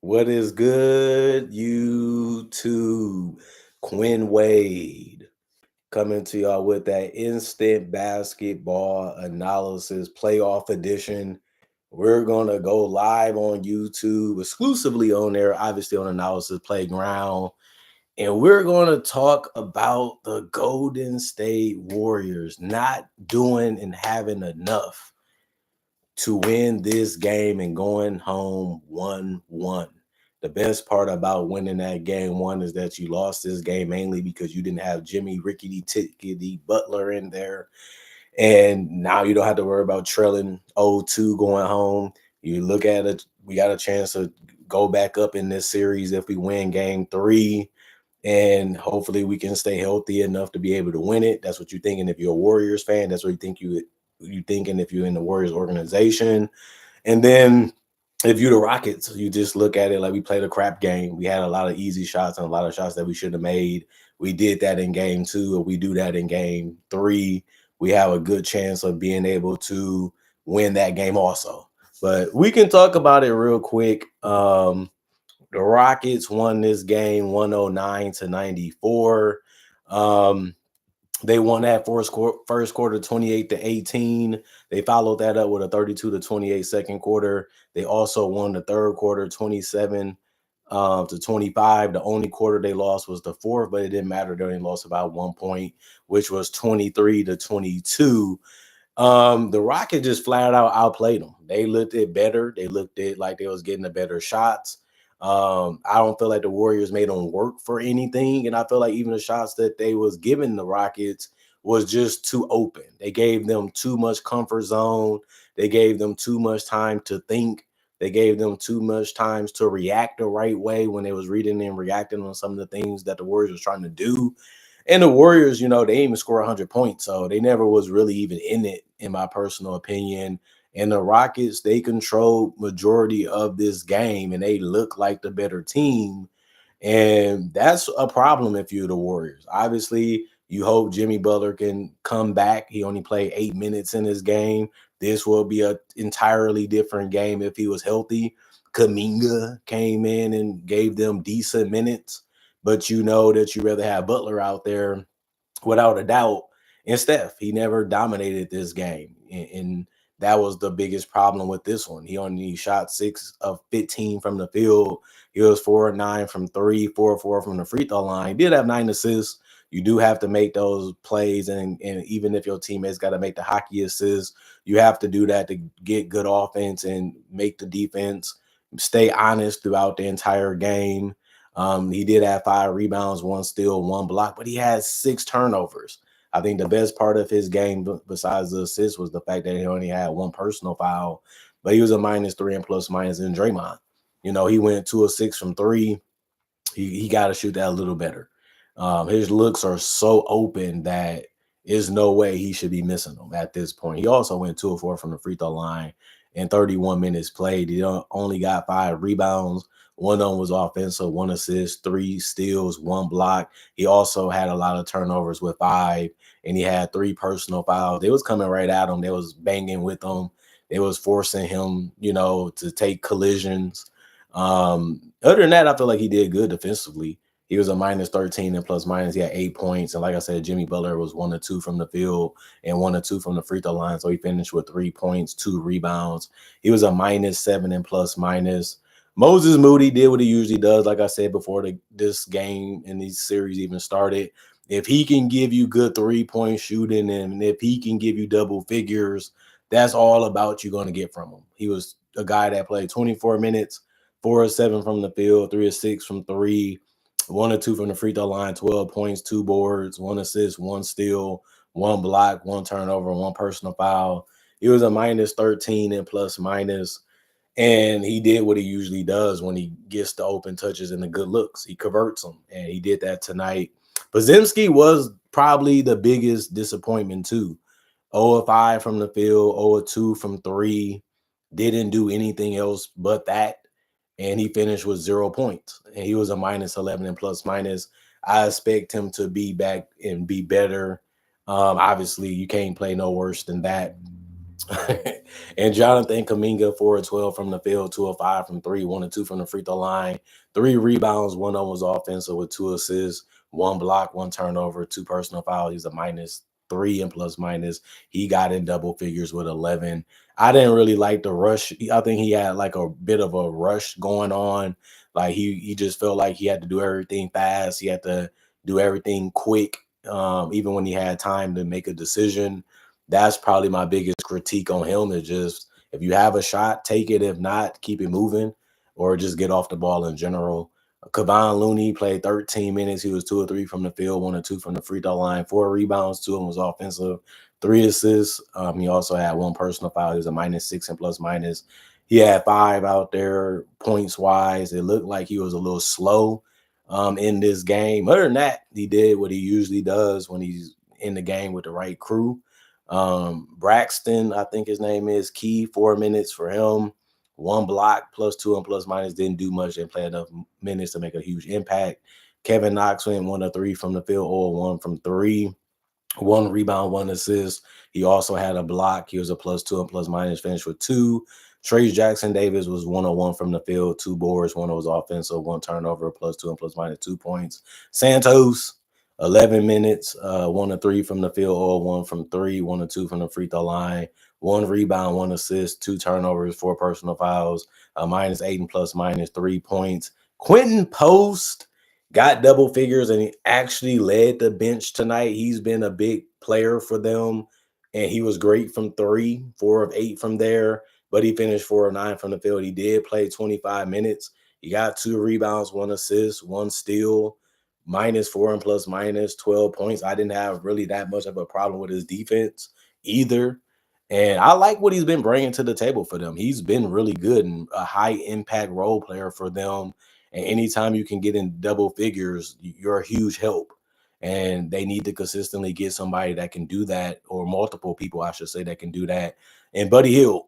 What is good, YouTube? Quinn Wade coming to y'all with that instant basketball analysis playoff edition. We're going to go live on YouTube, exclusively on there, obviously on Analysis Playground. And we're going to talk about the Golden State Warriors not doing and having enough to win this game and going home 1-1. The best part about winning that game one is that you lost this game mainly because you didn't have Jimmy Rickety Tickety Butler in there. And now you don't have to worry about trailing 0-2 going home. You look at it, we got a chance to go back up in this series if we win game three. And hopefully we can stay healthy enough to be able to win it. That's what you're thinking if you're a Warriors fan. That's what you thinking if you're in the Warriors organization. And then if you're the Rockets, you just look at it like we played a crap game. We had a lot of easy shots and a lot of shots that we should have made. We did that in game two, or we do that in game three. We have a good chance of being able to win that game also. But we can talk about it real quick. The Rockets won this game 109-94. They won that first quarter 28-18. They followed that up with a 32-28 second quarter. They also won the third quarter 27 to 25. The only quarter they lost was the fourth, but it didn't matter. They only lost about 1 point, which was 23-22. The Rockets just flat out outplayed them. They looked it better. They looked it like they was getting the better shots. I don't feel like the Warriors made them work for anything, and I feel like even the shots that they was giving the Rockets was just too open. They gave them too much comfort zone. They gave them too much time to think. They gave them too much time to react the right way when they was reading and reacting on some of the things that the Warriors was trying to do. And the Warriors, they didn't even score 100 points, so they never was really even in it, in my personal opinion. And the Rockets, they controlled majority of this game, and they look like the better team. And that's a problem if you're the Warriors. Obviously, you hope Jimmy Butler can come back. He only played 8 minutes in this game. This will be an entirely different game if he was healthy. Kuminga came in and gave them decent minutes, but you know that you rather have Butler out there without a doubt. And Steph, he never dominated this game. And that was the biggest problem with this one. He only shot 6 of 15 from the field. He was 4 of 9 from three, 4 of 4 from the free throw line. He did have 9 assists. You do have to make those plays. And even if your teammates got to make the hockey assists, you have to do that to get good offense and make the defense stay honest throughout the entire game. He did have 5 rebounds, 1 steal, 1 block, but he had 6 turnovers. I think the best part of his game, besides the assist, was the fact that he only had 1 personal foul, but he was a -3 and plus minus in Draymond. He went 2 of 6 from 3. He got to shoot that a little better. His looks are so open that there's no way he should be missing them at this point. He also went 2 of 4 from the free throw line in 31 minutes played. He only got 5 rebounds. One of them was offensive, 1 assist, 3 steals, 1 block. He also had a lot of turnovers with 5, and he had 3 personal fouls. They was coming right at him. They was banging with him. They was forcing him, to take collisions. Other than that, I feel like he did good defensively. He was a -13 and plus minus. He had 8 points. And like I said, Jimmy Butler was 1 of 2 from the field and 1 of 2 from the free throw line. So he finished with 3 points, 2 rebounds. He was a -7 and plus minus. Moses Moody did what he usually does. Like I said before this game and these series even started, if he can give you good 3-point shooting and if he can give you double figures, that's all about you going to get from him. He was a guy that played 24 minutes, 4 of 7 from the field, 3 of 6 from 3, 1 or 2 from the free throw line, 12 points, 2 boards, 1 assist, 1 steal, 1 block, 1 turnover, 1 personal foul. He was a -13 and plus minus. And he did what he usually does when he gets the open touches and the good looks. He converts them, and he did that tonight. Podziemski was probably the biggest disappointment too. 0 of 5 from the field, 0 of 2 from 3. Didn't do anything else but that. And he finished with 0 points. And he was a -11 and plus minus. I expect him to be back and be better. Obviously, you can't play no worse than that. And Jonathan Kaminga, 4 of 12 from the field, 2 of 5 from three, 1 of 2 from the free throw line, 3 rebounds, one of them was offensive with 2 assists, 1 block, 1 turnover, 2 personal fouls. He's a -3 and plus minus. He got in double figures with 11. I didn't really like the rush. I think he had like a bit of a rush going on. Like he just felt like he had to do everything fast. He had to do everything quick. Even when he had time to make a decision. That's probably my biggest critique on him is just if you have a shot, take it. If not, keep it moving or just get off the ball in general. Kevon Looney played 13 minutes. He was 2 or 3 from the field, 1 or 2 from the free throw line, 4 rebounds, 2 of them was offensive, 3 assists. He also had 1 personal foul. He was a -6 and plus minus. He had 5 out there points wise. It looked like he was a little slow in this game. Other than that, he did what he usually does when he's in the game with the right crew. Braxton, I think his name is Key, 4 minutes for him. 1 block, +2 and plus minus. Didn't do much. Didn't play enough minutes to make a huge impact. Kevin Knox went 1 of 3 from the field, or 1 from 3. 1 rebound, 1 assist. He also had a block. He was a +2 and plus minus, finished with 2. Trace Jackson Davis was 1 of 1 from the field, 2 boards, 1 was offensive, 1 turnover, +2 and plus minus, 2 points. Santos, 11 minutes, 1 of 3 from the field, or 1 from 3, 1 of 2 from the free throw line, 1 rebound, 1 assist, 2 turnovers, 4 personal fouls, -8 and plus minus, 3 points. Quentin Post got double figures and he actually led the bench tonight. He's been a big player for them and he was great from three, 4 of 8 from there, but he finished 4 of 9 from the field. He did play 25 minutes. He got 2 rebounds, 1 assist, 1 steal, -4 and plus minus 12 points. I didn't have really that much of a problem with his defense either. And I like what he's been bringing to the table for them. He's been really good and a high impact role player for them, and anytime you can get in double figures, you're a huge help. And they need to consistently get somebody that can do that, or multiple people, I should say, that can do that. And Buddy Hield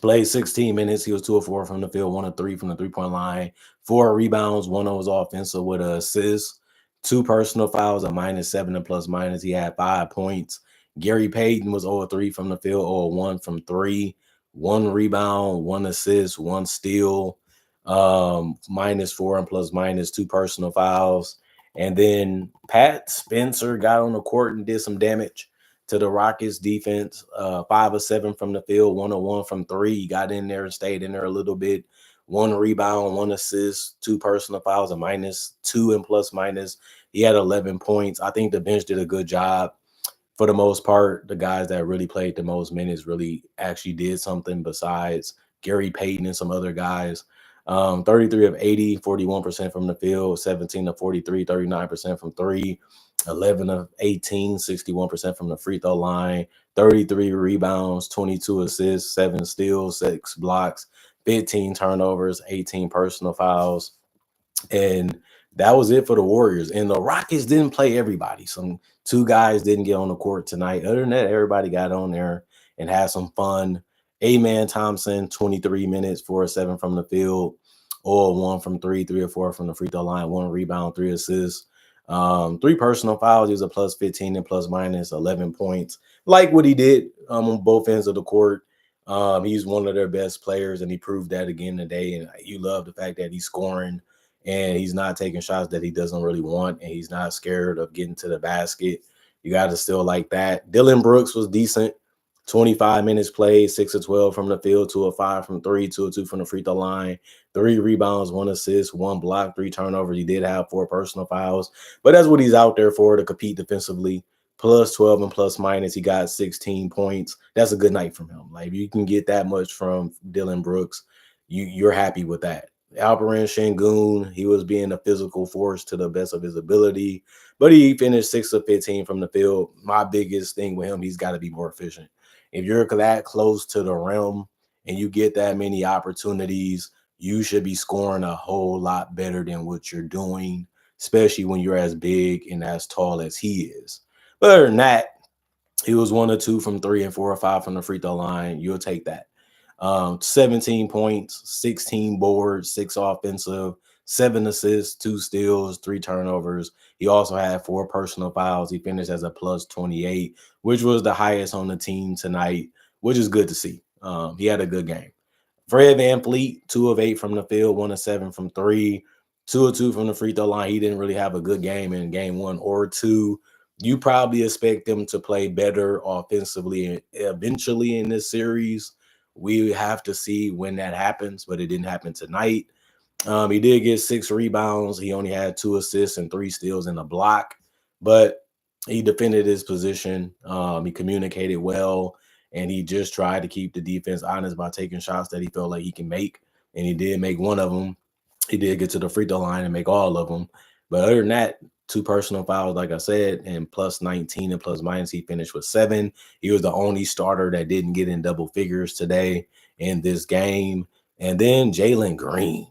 played 16 minutes. He was 2 of 4 from the field, 1 of 3 from the 3 point line, 4 rebounds, 1 of was offensive with an assist, 2 personal fouls, a -7 and plus minus. He had 5 points. Gary Payton was 0 of 3 from the field, 0 of 1 from 3, 1 rebound, 1 assist, 1 steal, -4 and plus minus, 2 personal fouls. And then Pat Spencer got on the court and did some damage to the Rockets defense. 5 of 7 from the field, 1 of 1 from 3. He got in there and stayed in there a little bit. 1 rebound, 1 assist, 2 personal fouls, a -2 and plus minus. He had 11 points. I think the bench did a good job for the most part. The guys that really played the most minutes really actually did something besides Gary Payton and some other guys. 33 of 80, 41% from the field, 17 of 43, 39% from three, 11 of 18, 61% from the free throw line, 33 rebounds, 22 assists, 7 steals, 6 blocks, 15 turnovers, 18 personal fouls. And that was it for the Warriors. And the Rockets didn't play everybody. Some 2 guys didn't get on the court tonight. Other than that, everybody got on there and had some fun. Amen Thompson, 23 minutes, 4 of 7 from the field, 0 of 1 from 3, 3 of 4 from the free throw line, 1 rebound, 3 assists, 3 personal fouls. He was a +15 and plus minus, 11 points. Like what he did on both ends of the court. He's one of their best players, and he proved that again today. And you love the fact that he's scoring and he's not taking shots that he doesn't really want, and he's not scared of getting to the basket. You got to still like that. Dylan Brooks was decent. 25 minutes played, 6 of 12 from the field, 2 of 5 from 3, 2 of 2 from the free throw line, 3 rebounds, 1 assist, 1 block, 3 turnovers. He did have 4 personal fouls, but that's what he's out there for, to compete defensively. +12 and plus minus, he got 16 points. That's a good night from him. Like, if you can get that much from Dylan Brooks, you're happy with that. Alperen Sengun, he was being a physical force to the best of his ability, but he finished 6 of 15 from the field. My biggest thing with him, he's got to be more efficient. If you're that close to the rim and you get that many opportunities, you should be scoring a whole lot better than what you're doing, especially when you're as big and as tall as he is. But other than that, he was 1 of 2 from 3 and 4 or 5 from the free throw line. You'll take that. 17 points, 16 boards, 6 offensive, 7 assists, 2 steals, 3 turnovers. He also had 4 personal fouls. He finished as a +28, which was the highest on the team tonight which is good to see. He had a good game. Fred VanVleet, 2 of 8 from the field, 1 of 7 from 3, 2 of 2 from the free throw line. He didn't really have a good game in game 1 or 2. You probably expect them to play better offensively eventually in this series. We have to see when that happens, but it didn't happen tonight. He did get 6 rebounds. He only had 2 assists and 3 steals in a block, but he defended his position. He communicated well, and he just tried to keep the defense honest by taking shots that he felt like he can make, and he did make one of them. He did get to the free throw line and make all of them. But other than that, 2 personal fouls, like I said, and plus 19 and plus minus, he finished with 7. He was the only starter that didn't get in double figures today in this game. And then Jalen Green,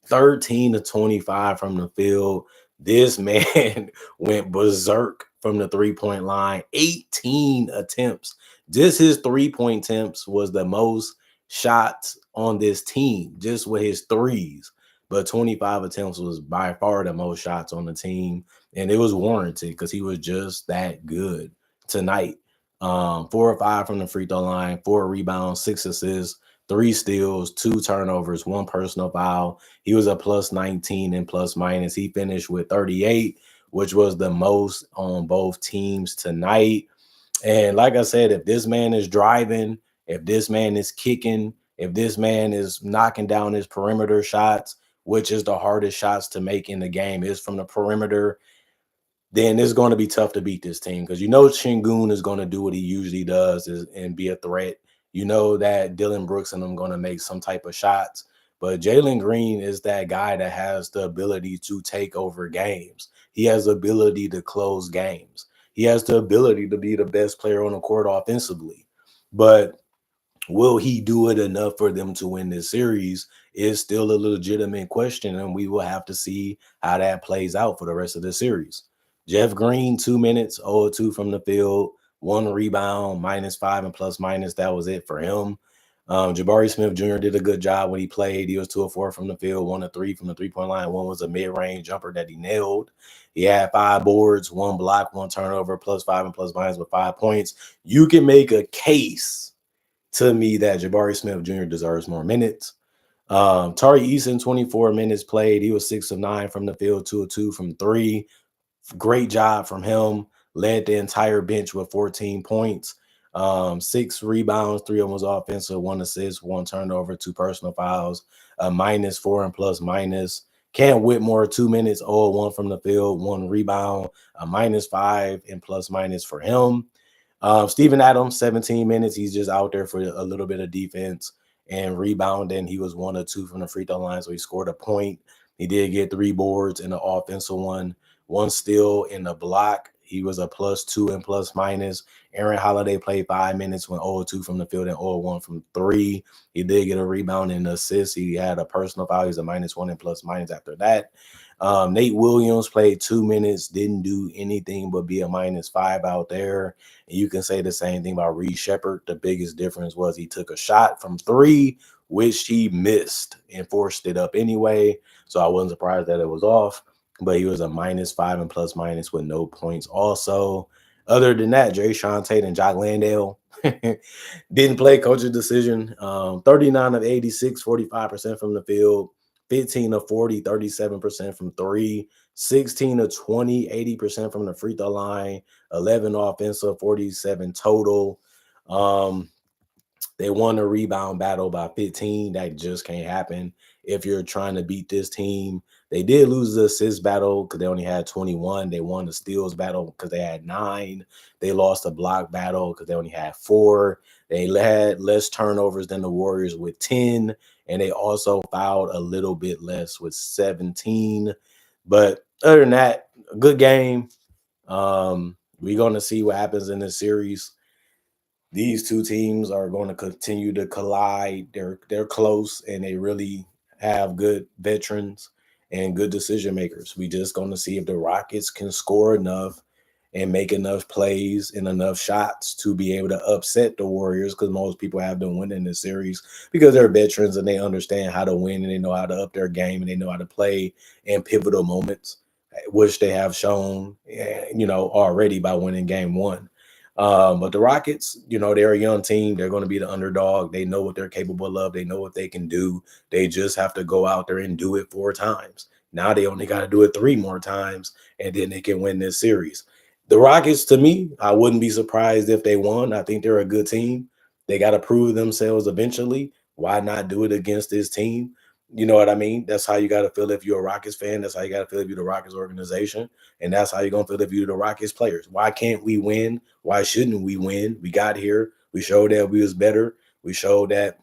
13 to 25 from the field. This man went berserk from the 3-point line, 18 attempts. Just his 3-point attempts was the most shots on this team, just with his threes. But 25 attempts was by far the most shots on the team. And it was warranted because he was just that good tonight. 4 or 5 from the free throw line, 4 rebounds, 6 assists, 3 steals, 2 turnovers, 1 personal foul. He was a plus 19 and plus minus. He finished with 38, which was the most on both teams tonight. And like I said, if this man is driving, if this man is kicking, if this man is knocking down his perimeter shots, which is the hardest shots to make in the game, is from the perimeter, then it's going to be tough to beat this team because you know Şengün is going to do what he usually does and be a threat. You know that Dillon Brooks and them going to make some type of shots. But Jalen Green is that guy that has the ability to take over games. He has the ability to close games. He has the ability to be the best player on the court offensively. But will he do it enough for them to win this series is still a legitimate question, and we will have to see how that plays out for the rest of the series. Jeff Green, 2 minutes, 0 2 from the field, 1 rebound, -5 and plus minus. That was it for him. Jabari Smith Jr. did a good job when he played. He was 2 of 4 from the field, 1 of 3 from the 3-point line. 1 was a mid-range jumper that he nailed. He had 5 boards, 1 block, 1 turnover, +5 and plus minus with 5 points. You can make a case to me that Jabari Smith Jr. deserves more minutes. Tari Eason, 24 minutes played. He was 6 of 9 from the field, 2 of 2 from 3. Great job from him. Led the entire bench with 14 points, 6 rebounds, 3 of them was offensive, 1 assist, 1 turnover, 2 personal fouls, -4 and plus minus. Cam Whitmore, 2 minutes, 0 1 from the field, 1 rebound, a -5 and plus minus for him. Steven Adams, 17 minutes. He's just out there for a little bit of defense and rebounding. He was 1 of 2 from the free throw line, so he scored a point. He did get 3 boards in the offensive one steal in the block. He was a +2 and plus minus. Aaron Holiday played 5 minutes, went 0 2 from the field and 0 1 from 3. He did get a rebound and an assist. He had a personal foul. He's a -1 and plus minus after that. Nate Williams played 2 minutes, didn't do anything but be a -5 out there. And you can say the same thing about Reed Shepherd. The biggest difference was he took a shot from 3, which he missed and forced it up anyway. So I wasn't surprised that it was off. But he was a -5 and plus minus with no points. Also, other than that, Jae'Sean Tate and Jock Landale didn't play. Coach's decision. 39 of 86, 45% from the field. 15 of 40, 37% from 3. 16 of 20, 80% from the free throw line. 11 offensive, 47 total. They won the rebound battle by 15. That just can't happen if you're trying to beat this team. They did lose the assist battle because they only had 21. They won the steals battle because they had 9. They lost the block battle because they only had 4. They had less turnovers than the Warriors with 10. And they also fouled a little bit less with 17. But other than that, a good game. We're going to see what happens in this series. These two teams are going to continue to collide. They're close, and they really have good veterans and good decision makers. We just going to see if the Rockets can score enough and make enough plays and enough shots to be able to upset the Warriors, because most people have been winning this series because they're veterans and they understand how to win and they know how to up their game and they know how to play in pivotal moments, which they have shown, already by winning game 1. But the Rockets, they're a young team. They're going to be the underdog. They know what they're capable of. They know what they can do. They just have to go out there and do it 4 times. Now they only got to do it 3 more times, and then they can win this series. The Rockets, to me, I wouldn't be surprised if they won. I think they're a good team. They got to prove themselves eventually. Why not do it against this team? You know what I mean? That's how you got to feel if you're a Rockets fan. That's how you got to feel if you're the Rockets organization. And that's how you're going to feel if you're the Rockets players. Why can't we win? Why shouldn't we win? We got here. We showed that we was better. We showed that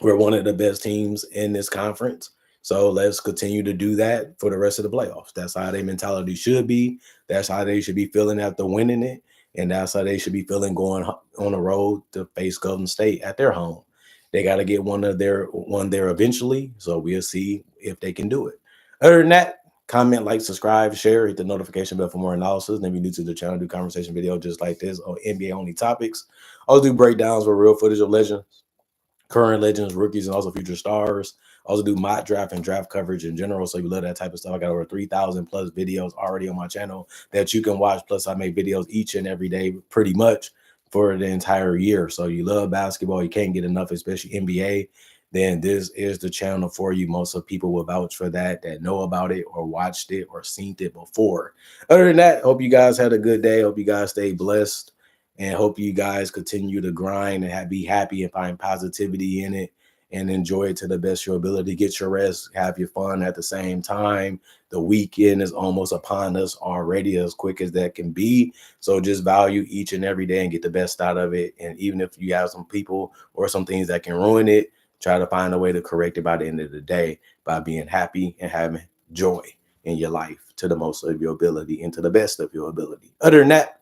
we're one of the best teams in this conference. So let's continue to do that for the rest of the playoffs. That's how their mentality should be. That's how they should be feeling after winning it. And that's how they should be feeling going on the road to face Golden State at their home. They got to get one there eventually. So we'll see if they can do it. Other than that, comment, like, subscribe, share, hit the notification bell for more analysis. And if you're new to the channel, do conversation video just like this on NBA only topics. I'll do breakdowns with real footage of legends, current legends, rookies, and also future stars. I also do mock draft and draft coverage in general. So if you love that type of stuff, I got over 3,000 plus videos already on my channel that you can watch. Plus, I make videos each and every day pretty much for the entire year. So you love basketball, you can't get enough, especially NBA, then this is the channel for you. Most of people will vouch for that know about it or watched it or seen it before. Other than that, hope you guys had a good day. Hope you guys stay blessed. And hope you guys continue to grind and be happy and find positivity in it and enjoy it to the best of your ability. Get your rest, have your fun at the same time. The weekend is almost upon us already, as quick as that can be. So just value each and every day and get the best out of it. And even if you have some people or some things that can ruin it, try to find a way to correct it by the end of the day by being happy and having joy in your life to the most of your ability and to the best of your ability. Other than that,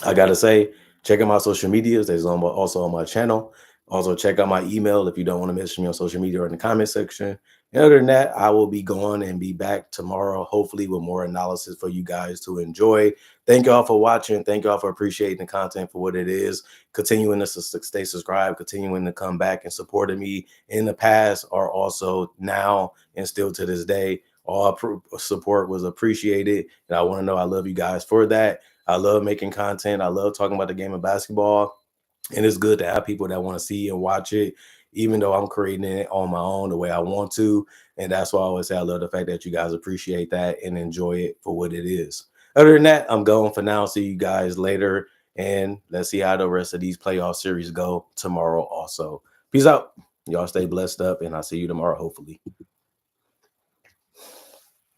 I gotta say, check out my social medias. There's also on my channel. Also, check out my email if you don't want to message me on social media or in the comment section. And other than that, I will be going and be back tomorrow, hopefully with more analysis for you guys to enjoy. Thank y'all for watching. Thank y'all for appreciating the content for what it is. Continuing to stay subscribed, continuing to come back and supporting me in the past or also now and still to this day. All support was appreciated. And I want to know I love you guys for that. I love making content. I love talking about the game of basketball. And it's good to have people that want to see and watch it, even though I'm creating it on my own the way I want to. And that's why I always say I love the fact that you guys appreciate that and enjoy it for what it is. Other than that, I'm going for now. See you guys later. And let's see how the rest of these playoff series go tomorrow also. Peace out. Y'all stay blessed up, and I'll see you tomorrow, hopefully.